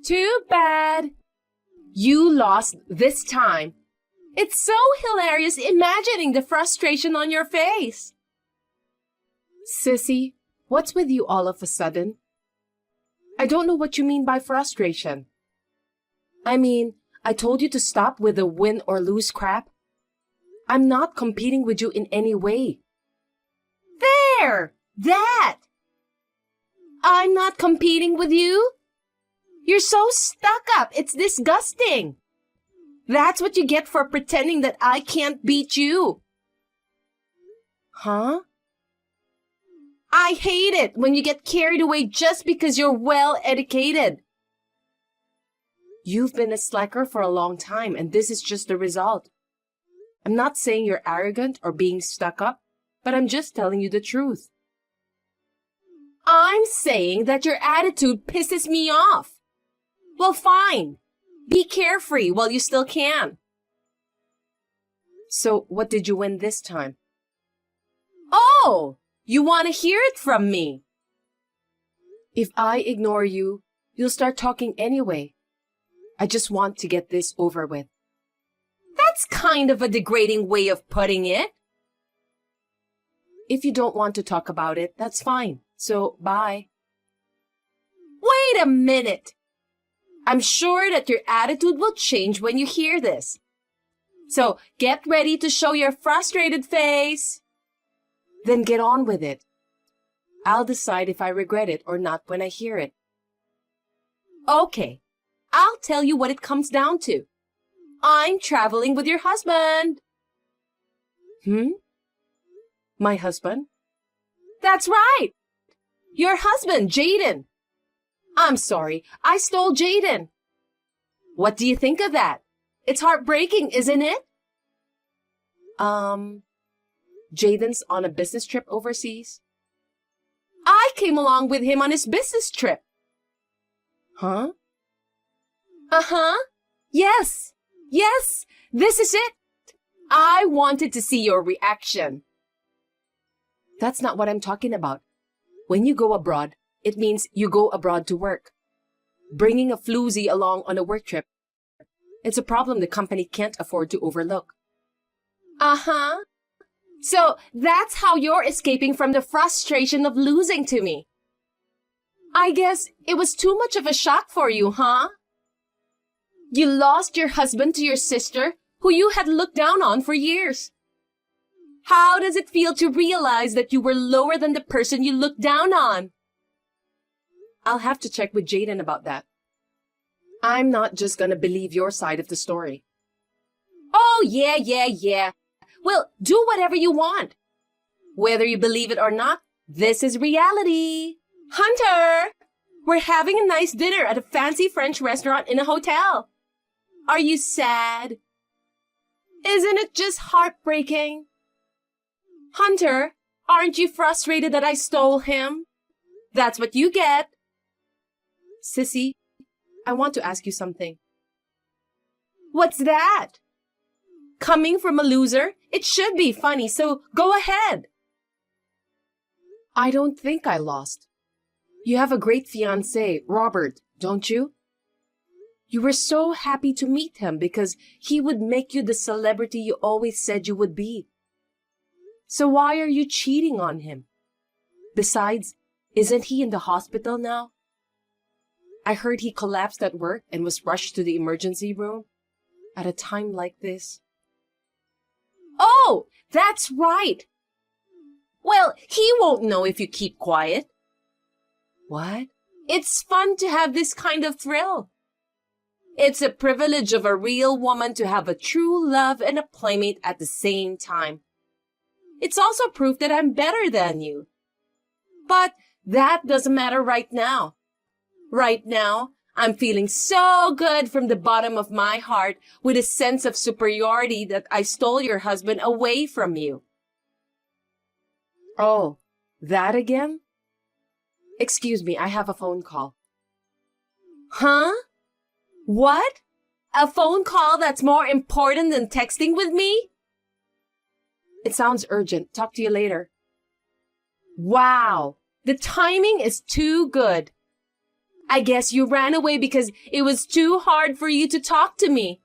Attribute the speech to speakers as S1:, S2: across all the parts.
S1: Too bad. You lost this time. It's so hilarious imagining the frustration on your face. Sissy, what's with you all of a sudden? I don't know what you mean by frustration. I mean, I told you to stop with the win or lose crap. I'm not competing with you in any way. There! That! I'm not competing with you? You're so stuck up. It's disgusting. That's what you get for pretending that I can't beat you. Huh? I hate it when you get carried away just because you're well-educated. You've been a slacker for a long time, and this is just the result. I'm not saying you're arrogant or being stuck up, but I'm just telling you the truth. I'm saying that your attitude pisses me off. Well, fine. Be carefree while you still can. So, what did you win this time? Oh, you want to hear it from me? If I ignore you, you'll start talking anyway. I just want to get this over with. That's kind of a degrading way of putting it. If you don't want to talk about it, that's fine. So, bye. Wait a minute. I'm sure that your attitude will change when you hear this. So, get ready to show your frustrated face. Then get on with it. I'll decide if I regret it or not when I hear it. Okay, I'll tell you what it comes down to. I'm traveling with your husband. My husband? That's right. Your husband, Jaden. I'm sorry, I stole Jaden. What do you think of that? It's heartbreaking, isn't it? Jaden's on a business trip overseas. I came along with him on his business trip. Huh? Uh-huh. Yes, this is it. I wanted to see your reaction. That's not what I'm talking about. When you go abroad, it means you go abroad to work. Bringing a floozy along on a work trip, it's a problem the company can't afford to overlook. Uh-huh. So that's how you're escaping from the frustration of losing to me. I guess it was too much of a shock for you, huh? You lost your husband to your sister, who you had looked down on for years. How does it feel to realize that you were lower than the person you looked down on? I'll have to check with Jaden about that. I'm not just gonna believe your side of the story. Oh, yeah. Well, do whatever you want. Whether you believe it or not, this is reality. Hunter, we're having a nice dinner at a fancy French restaurant in a hotel. Are you sad? Isn't it just heartbreaking? Hunter, aren't you frustrated that I stole him? That's what you get. Sissy, I want to ask you something. What's that? Coming from a loser, it should be funny, so go ahead. I don't think I lost. You have a great fiancé, Robert, don't you? You were so happy to meet him because he would make you the celebrity you always said you would be. So why are you cheating on him? Besides, isn't he in the hospital now? I heard he collapsed at work and was rushed to the emergency room at a time like this. Oh, that's right. Well, he won't know if you keep quiet. What? It's fun to have this kind of thrill. It's a privilege of a real woman to have a true love and a playmate at the same time. It's also proof that I'm better than you. But that doesn't matter right now. Right now, I'm feeling so good from the bottom of my heart with a sense of superiority that I stole your husband away from you. Oh, that again? Excuse me, I have a phone call. Huh? What? A phone call that's more important than texting with me? It sounds urgent. Talk to you later. Wow, the timing is too good. I guess you ran away because it was too hard for you to talk to me.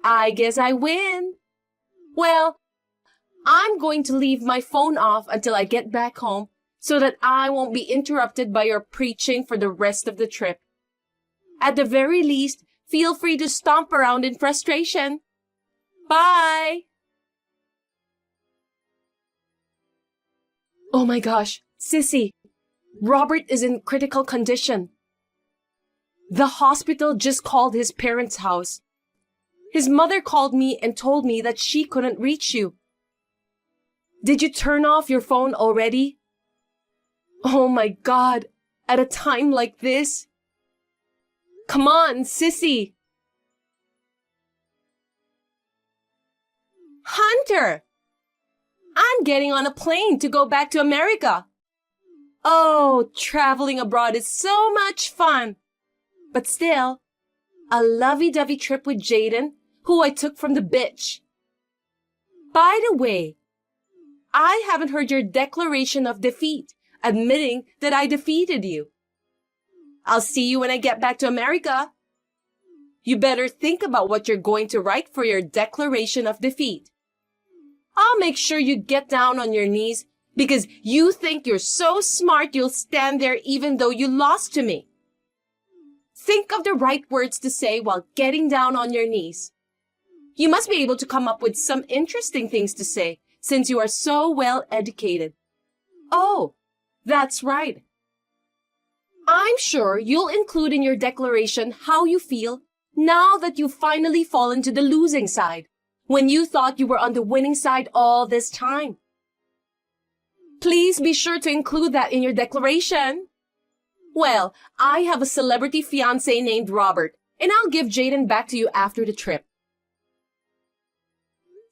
S1: I guess I win. Well, I'm going to leave my phone off until I get back home so that I won't be interrupted by your preaching for the rest of the trip. At the very least, feel free to stomp around in frustration. Bye! Oh my gosh, Sissy, Robert is in critical condition. The hospital just called his parents' house. His mother called me and told me that she couldn't reach you. Did you turn off your phone already? Oh my God, at a time like this? Come on, Sissy. Hunter! I'm getting on a plane to go back to America. Oh, traveling abroad is so much fun. But still, a lovey-dovey trip with Jaden, who I took from the beach. By the way, I haven't heard your declaration of defeat, admitting that I defeated you. I'll see you when I get back to America. You better think about what you're going to write for your declaration of defeat. I'll make sure you get down on your knees because you think you're so smart you'll stand there even though you lost to me. Think of the right words to say while getting down on your knees. You must be able to come up with some interesting things to say since you are so well educated. Oh, that's right. I'm sure you'll include in your declaration how you feel now that you've finally fallen to the losing side, when you thought you were on the winning side all this time. Please be sure to include that in your declaration. Well, I have a celebrity fiancé named Robert, and I'll give Jaden back to you after the trip.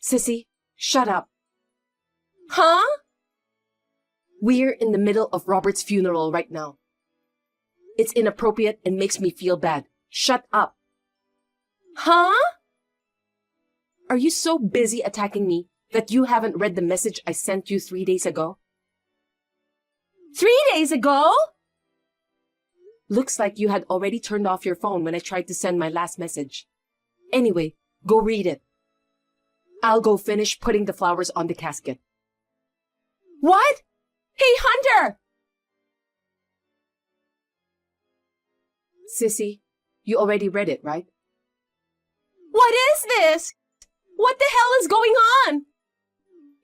S1: Sissy, shut up. Huh? We're in the middle of Robert's funeral right now. It's inappropriate and makes me feel bad. Shut up. Huh? Are you so busy attacking me that you haven't read the message I sent you 3 days ago? 3 days ago? Looks like you had already turned off your phone when I tried to send my last message. Anyway, go read it. I'll go finish putting the flowers on the casket. What? Hey, Hunter! Sissy, you already read it, right? What is this? What the hell is going on?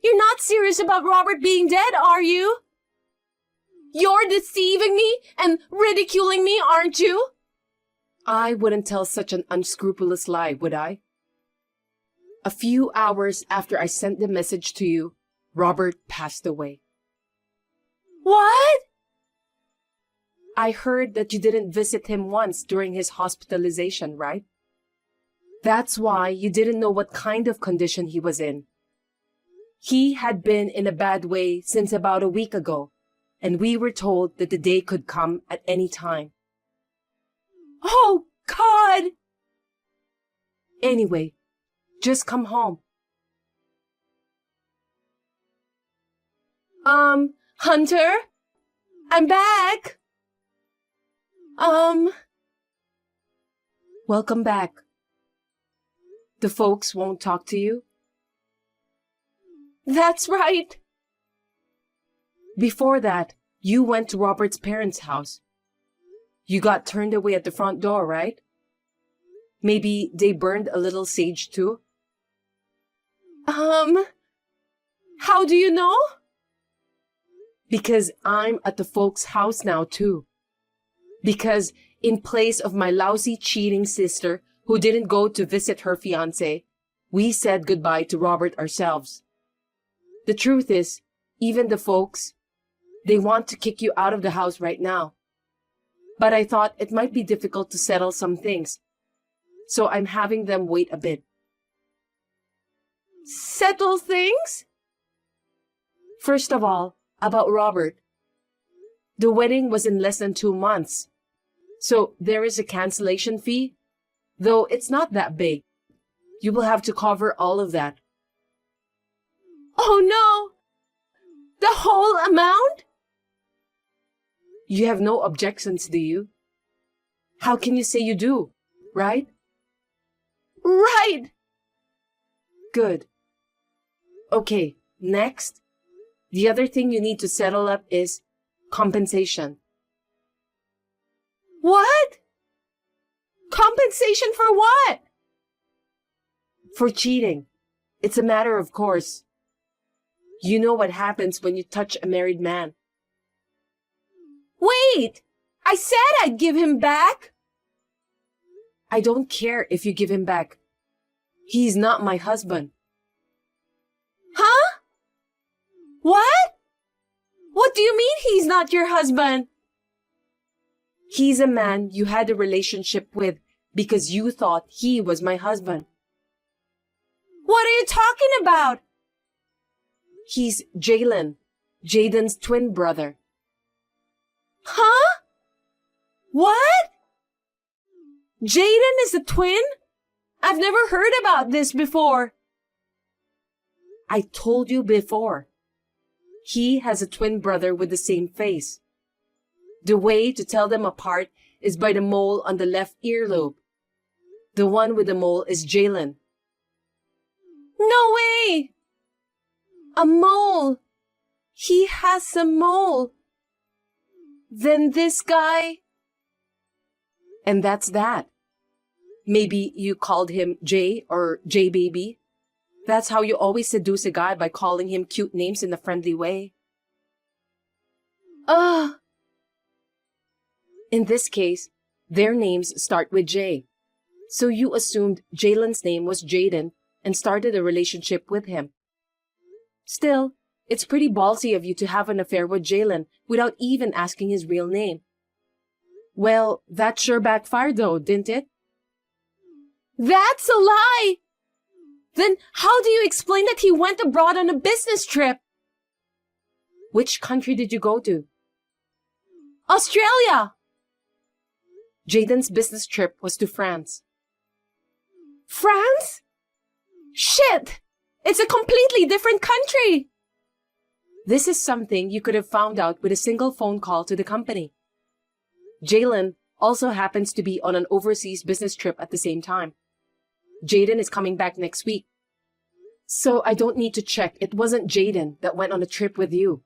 S1: You're not serious about Robert being dead, are you? You're deceiving me and ridiculing me, aren't you? I wouldn't tell such an unscrupulous lie, would I? A few hours after I sent the message to you, Robert passed away. What? I heard that you didn't visit him once during his hospitalization, right? That's why you didn't know what kind of condition he was in. He had been in a bad way since about a week ago, and we were told that the day could come at any time. Oh, God! Anyway, just come home. Hunter? I'm back! Welcome back. The folks won't talk to you? That's right. Before that, you went to Robert's parents' house. You got turned away at the front door, right? Maybe they burned a little sage too? How do you know? Because I'm at the folks' house now too. Because in place of my lousy cheating sister who didn't go to visit her fiancé, we said goodbye to Robert ourselves. The truth is, even the folks, they want to kick you out of the house right now. But I thought it might be difficult to settle some things, so I'm having them wait a bit. Settle things? First of all, about Robert. The wedding was in less than 2 months, so there is a cancellation fee, though it's not that big. You will have to cover all of that. Oh no! The whole amount? You have no objections, do you? How can you say you do, right?
S2: Right!
S1: Good. Okay, next. The other thing you need to settle up is compensation.
S2: What? Compensation for what?
S1: For cheating. It's a matter of course. You know what happens when you touch a married man.
S2: Wait! I said I'd give him back!
S1: I don't care if you give him back. He's not my husband.
S2: Huh? What? What do you mean he's not your husband?
S1: He's a man you had a relationship with because you thought he was my husband.
S2: What are you talking about?
S1: He's Jalen, Jaden's twin brother.
S2: Huh? What? Jaden is a twin? I've never heard about this before.
S1: I told you before. He has a twin brother with the same face. The way to tell them apart is by the mole on the left earlobe. The one with the mole is Jalen.
S2: No way! A mole. He has a mole. Then this guy...
S1: And that's that. Maybe you called him Jay or J Baby. That's how you always seduce a guy, by calling him cute names in a friendly way. In this case, their names start with J. So you assumed Jalen's name was Jaden and started a relationship with him. Still, it's pretty ballsy of you to have an affair with Jalen without even asking his real name. Well, that sure backfired though, didn't it?
S2: That's a lie! Then how do you explain that he went abroad on a business trip?
S1: Which country did you go to?
S2: Australia!
S1: Jaden's business trip was to France.
S2: France? Shit! It's a completely different country!
S1: This is something you could have found out with a single phone call to the company. Jalen also happens to be on an overseas business trip at the same time. Jaden is coming back next week. So I don't need to check. It wasn't Jaden that went on a trip with you.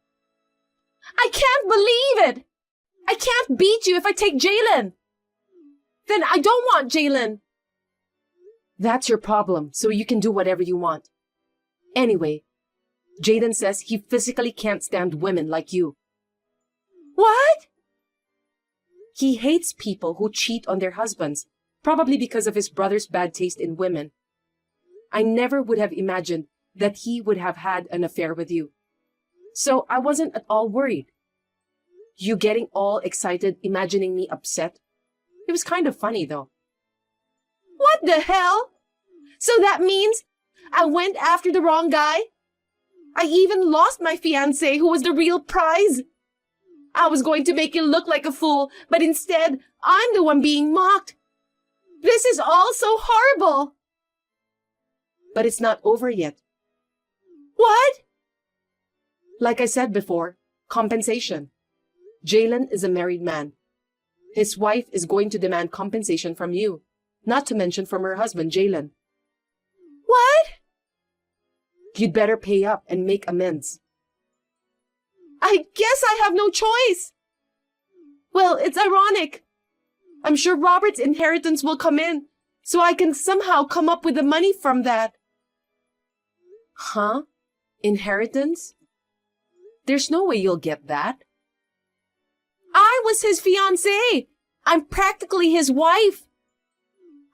S2: I can't believe it! I can't beat you if I take Jalen! Then I don't want Jalen!
S1: That's your problem, so you can do whatever you want. Anyway, Jaden says he physically can't stand women like you.
S2: What?
S1: He hates people who cheat on their husbands, probably because of his brother's bad taste in women. I never would have imagined that he would have had an affair with you. So I wasn't at all worried. You getting all excited, imagining me upset. It was kind of funny though.
S2: What the hell? So that means I went after the wrong guy? I even lost my fiancé, who was the real prize. I was going to make you look like a fool, but instead, I'm the one being mocked. This is all so horrible.
S1: But it's not over yet.
S2: What?
S1: Like I said before, compensation. Jalen is a married man. His wife is going to demand compensation from you, not to mention from her husband, Jalen.
S2: What?
S1: You'd better pay up and make amends.
S2: I guess I have no choice. Well, it's ironic. I'm sure Robert's inheritance will come in, so I can somehow come up with the money from that.
S1: Huh? Inheritance? There's no way you'll get that.
S2: I was his fiancée. I'm practically his wife.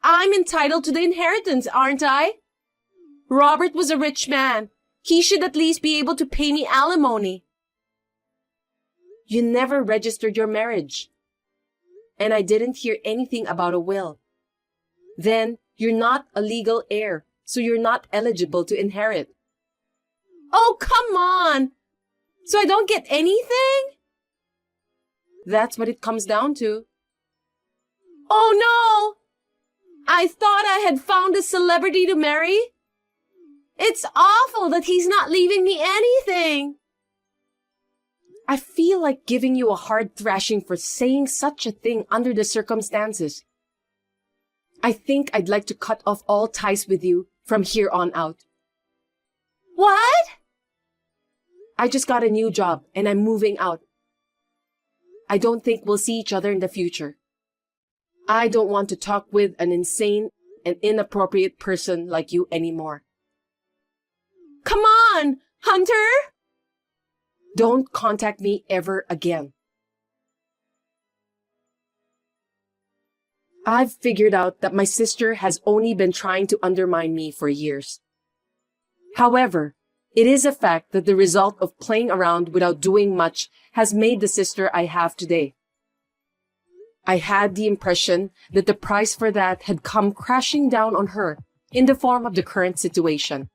S2: I'm entitled to the inheritance, aren't I? Robert was a rich man. He should at least be able to pay me alimony.
S1: You never registered your marriage. And I didn't hear anything about a will. Then you're not a legal heir, so you're not eligible to inherit.
S2: Oh, come on! So I don't get anything?
S1: That's what it comes down to.
S2: Oh no! I thought I had found a celebrity to marry. It's awful that he's not leaving me anything.
S1: I feel like giving you a hard thrashing for saying such a thing under the circumstances. I think I'd like to cut off all ties with you from here on out.
S2: What?
S1: I just got a new job and I'm moving out. I don't think we'll see each other in the future. I don't want to talk with an insane and inappropriate person like you anymore.
S2: Come on, Hunter!
S1: Don't contact me ever again. I've figured out that my sister has only been trying to undermine me for years. However, it is a fact that the result of playing around without doing much has made the sister I have today. I had the impression that the price for that had come crashing down on her in the form of the current situation.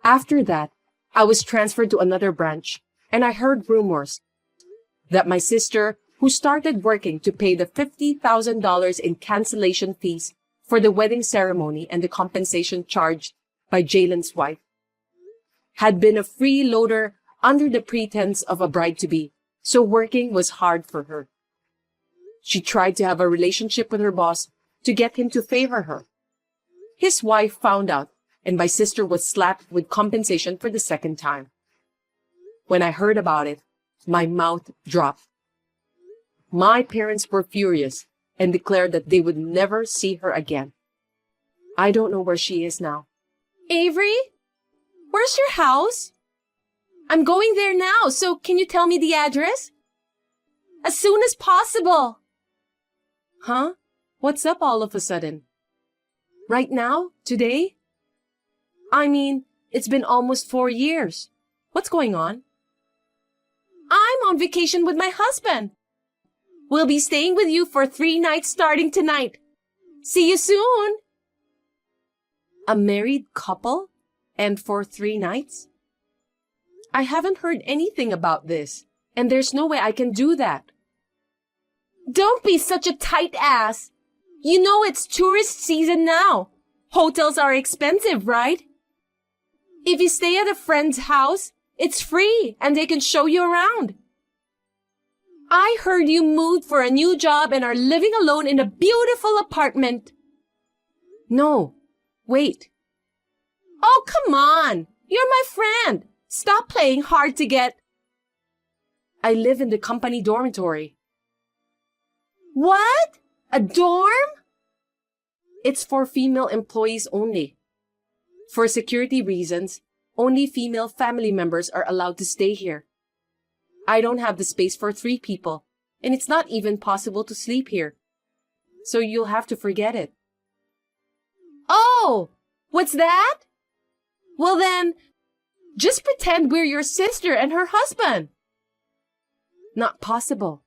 S1: After that, I was transferred to another branch, and I heard rumors that my sister, who started working to pay the $50,000 in cancellation fees for the wedding ceremony and the compensation charged by Jalen's wife, had been a freeloader under the pretense of a bride-to-be, so working was hard for her. She tried to have a relationship with her boss to get him to favor her. His wife found out, and my sister was slapped with compensation for the second time. When I heard about it, my mouth dropped. My parents were furious and declared that they would never see her again. I don't know where she is now.
S2: Avery? Where's your house? I'm going there now, so can you tell me the address? As soon as possible.
S1: Huh? What's up all of a sudden? Right now? Today? I mean, it's been almost 4 years. What's going on?
S2: I'm on vacation with my husband. We'll be staying with you for 3 nights starting tonight. See you soon.
S1: A married couple? And for 3 nights? I haven't heard anything about this, and there's no way I can do that.
S2: Don't be such a tight ass. You know it's tourist season now. Hotels are expensive, right? If you stay at a friend's house, it's free and they can show you around. I heard you moved for a new job and are living alone in a beautiful apartment.
S1: No, wait.
S2: Oh, come on. You're my friend. Stop playing hard to get.
S1: I live in the company dormitory.
S2: What? A dorm?
S1: It's for female employees only. For security reasons, only female family members are allowed to stay here. I don't have the space for 3 people, and it's not even possible to sleep here. So you'll have to forget it.
S2: Oh, what's that? Well then, just pretend we're your sister and her husband.
S1: Not possible.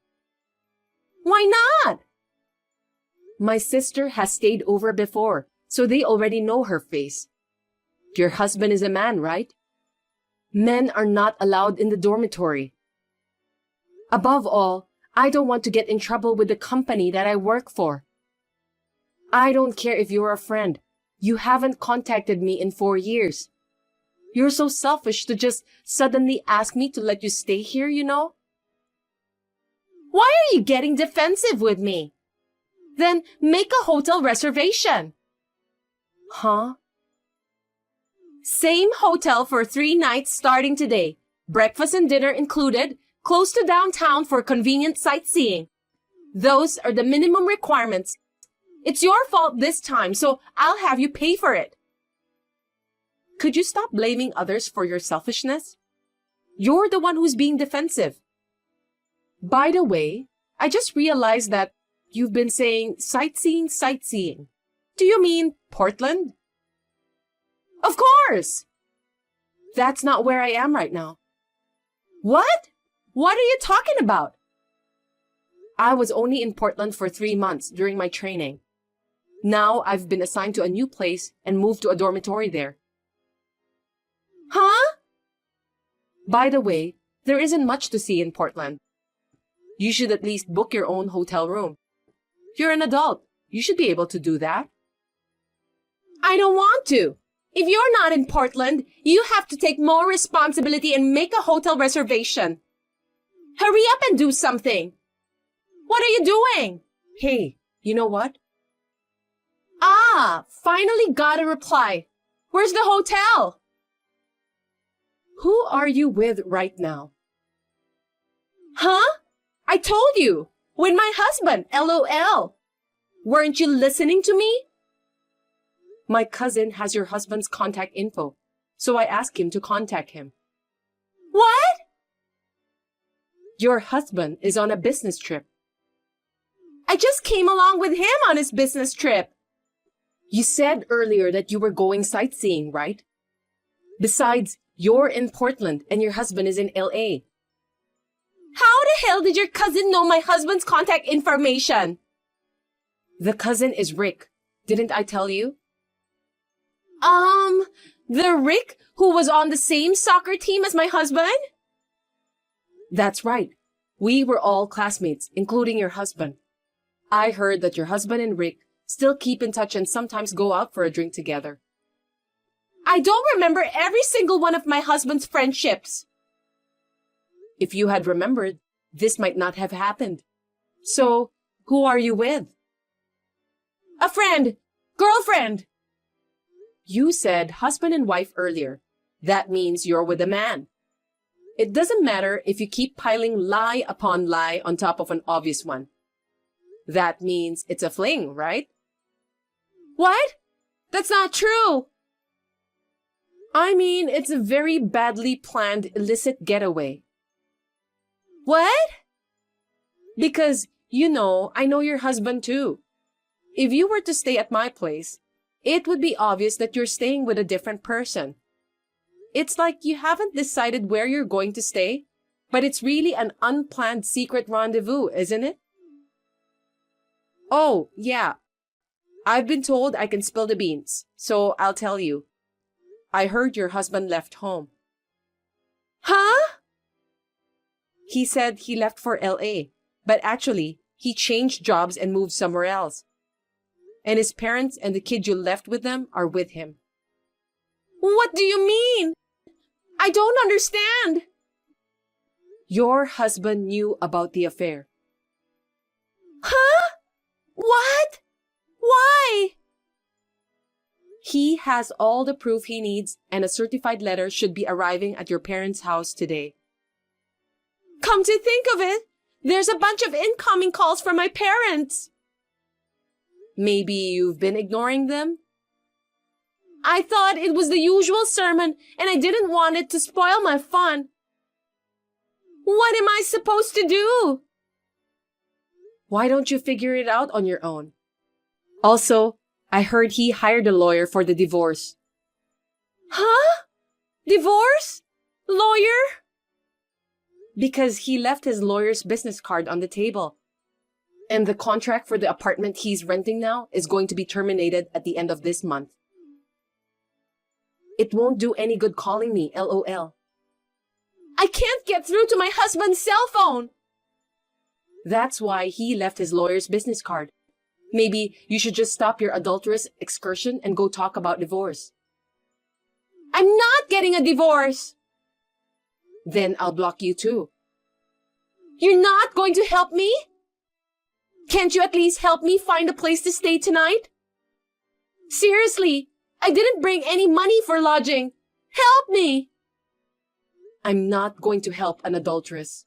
S2: Why not?
S1: My sister has stayed over before, so they already know her face. Your husband is a man, right? Men are not allowed in the dormitory. Above all, I don't want to get in trouble with the company that I work for. I don't care if you're a friend. You haven't contacted me in 4 years. You're so selfish to just suddenly ask me to let you stay here, you know?
S2: Why are you getting defensive with me? Then make a hotel reservation.
S1: Huh?
S2: Same hotel for 3 nights starting today. Breakfast and dinner included, close to downtown for convenient sightseeing. Those are the minimum requirements. It's your fault this time, so I'll have you pay for it.
S1: Could you stop blaming others for your selfishness? You're the one who's being defensive. By the way, I just realized that you've been saying sightseeing. Do you mean Portland?
S2: Of course!
S1: That's not where I am right now.
S2: What? What are you talking about?
S1: I was only in Portland for 3 months during my training. Now I've been assigned to a new place and moved to a dormitory there.
S2: Huh?
S1: By the way, there isn't much to see in Portland. You should at least book your own hotel room. You're an adult. You should be able to do that.
S2: I don't want to. If you're not in Portland, you have to take more responsibility and make a hotel reservation. Hurry up and do something. What are you doing?
S1: Hey, you know what?
S2: Ah, finally got a reply. Where's the hotel?
S1: Who are you with right now?
S2: Huh? I told you. With my husband, LOL. Weren't you listening to me?
S1: My cousin has your husband's contact info, so I asked him to contact him.
S2: What?
S1: Your husband is on a business trip.
S2: I just came along with him on his business trip.
S1: You said earlier that you were going sightseeing, right? Besides, you're in Portland and your husband is in LA.
S2: How the hell did your cousin know my husband's contact information?
S1: The cousin is Rick. Didn't I tell you?
S2: The Rick who was on the same soccer team as my husband?
S1: That's right. We were all classmates, including your husband. I heard that your husband and Rick still keep in touch and sometimes go out for a drink together.
S2: I don't remember every single one of my husband's friendships.
S1: If you had remembered, this might not have happened. So, who are you with?
S2: A friend. Girlfriend.
S1: You said husband and wife earlier. That means you're with a man. It doesn't matter if you keep piling lie upon lie on top of an obvious one. That means it's a fling, right?
S2: What? That's not true.
S1: I mean, it's a very badly planned illicit getaway.
S2: What?
S1: Because, I know your husband too. If you were to stay at my place, it would be obvious that you're staying with a different person. It's like you haven't decided where you're going to stay, but it's really an unplanned secret rendezvous, isn't it? Oh, yeah. I've been told I can spill the beans, so I'll tell you. I heard your husband left home.
S2: Huh?
S1: He said he left for LA, but actually, he changed jobs and moved somewhere else. And his parents and the kid you left with them are with him.
S2: What do you mean? I don't understand.
S1: Your husband knew about the affair.
S2: Huh? What? Why?
S1: He has all the proof he needs, and a certified letter should be arriving at your parents' house today.
S2: Come to think of it, there's a bunch of incoming calls from my parents.
S1: Maybe you've been ignoring them?
S2: I thought it was the usual sermon, and I didn't want it to spoil my fun. What am I supposed to do?
S1: Why don't you figure it out on your own? Also, I heard he hired a lawyer for the divorce.
S2: Huh? Divorce? Lawyer?
S1: Because he left his lawyer's business card on the table. And the contract for the apartment he's renting now is going to be terminated at the end of this month. It won't do any good calling me, LOL.
S2: I can't get through to my husband's cell phone.
S1: That's why he left his lawyer's business card. Maybe you should just stop your adulterous excursion and go talk about divorce.
S2: I'm not getting a divorce.
S1: Then I'll block you too.
S2: You're not going to help me? Can't you at least help me find a place to stay tonight? Seriously, I didn't bring any money for lodging. Help me!
S1: I'm not going to help an adulteress.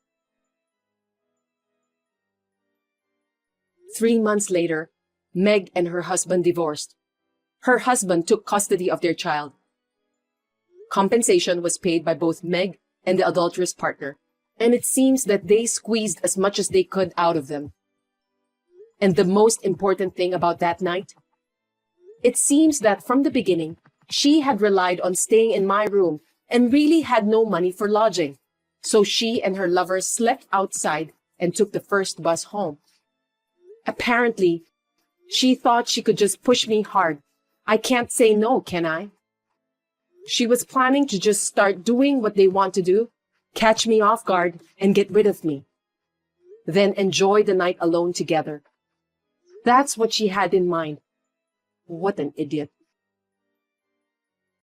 S1: 3 months later, Meg and her husband divorced. Her husband took custody of their child. Compensation was paid by both Meg and the adulterous partner, and it seems that they squeezed as much as they could out of them. And the most important thing about that night? It seems that from the beginning, she had relied on staying in my room and really had no money for lodging. So she and her lover slept outside and took the first bus home. Apparently, she thought she could just push me hard. I can't say no, can I? She was planning to just start doing what they want to do, catch me off guard, and get rid of me. Then enjoy the night alone together. That's what she had in mind. What an idiot.